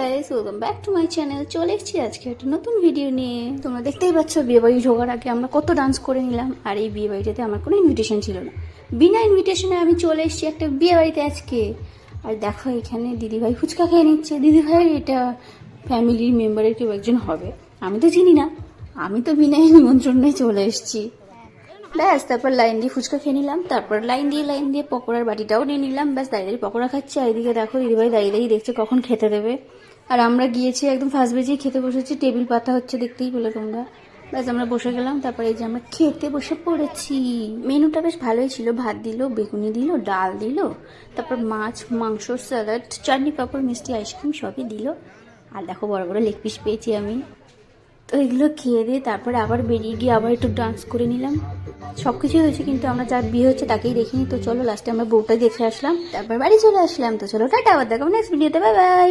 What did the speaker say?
Guys, welcome back to my channel. চলে এসেছি আজকে একটা নতুন ভিডিও নিয়ে। তোমরা দেখতেই পাচ্ছ বিয়েবাড়ি ঢোকার আগে আমরা কত ডান্স করে নিলাম। আর এই বিয়েবাড়িটাতে আমার কোনো ইনভিটেশন ছিল না, বিনা ইনভিটেশনে আমি চলে এসেছি একটা বিয়েবাড়িতে আজকে। আর দেখো এখানে দিদিভাই ফুচকা খেয়ে নিচ্ছে। দিদিভাই এটা ফ্যামিলির মেম্বারের কেউ একজন হবে, আমি তো চিনি না, আমি তো বিনা নিমন্ত্রণে চলে এসেছি। ব্যাস তারপর লাইন দিয়ে ফুচকা খেয়ে নিলাম, তারপর লাইন দিয়ে পকোড়ার বাটিটাও নিয়ে নিলাম। ব্যাস দাঁড়িয়ে পকোড়া খাচ্ছে। আর এদিকে দেখো দিদিভাই দাঁড়িয়ে দেখছে কখন খেতে দেবে। আর আমরা গিয়েছি একদম ফার্স্ট বেজেই খেতে বসেছি, টেবিল পাতা হচ্ছে দেখতেই পেলে তোমরা। ব্যাস আমরা বসে গেলাম, তারপরে এই যে আমরা খেতে বসে পড়েছি। মেনুটা বেশ ভালোই ছিল, ভাত দিল, বেগুনি দিল, ডাল দিল, তারপর মাছ, মাংস, স্যালাড, চাটনি, পাঁপড়, মিষ্টি, আইসক্রিম সবই দিল। আর দেখো বড় বড় লেগ পিস পেয়েছি আমি। তো এগুলো খেয়ে দিয়ে তারপরে আবার বেরিয়ে গিয়ে আবার একটু ডান্স করে নিলাম। সব কিছুই হয়েছে, কিন্তু আমরা যার বিয়ে হচ্ছে তাকেই দেখিনি। তো চলো লাস্টে আমরা বউটাই দেখে আসলাম, তারপর বাড়ি চলে আসলাম। তো চলো টাটা, আবার দেখাবো নেক্সট ভিডিওতে, বাই বাই।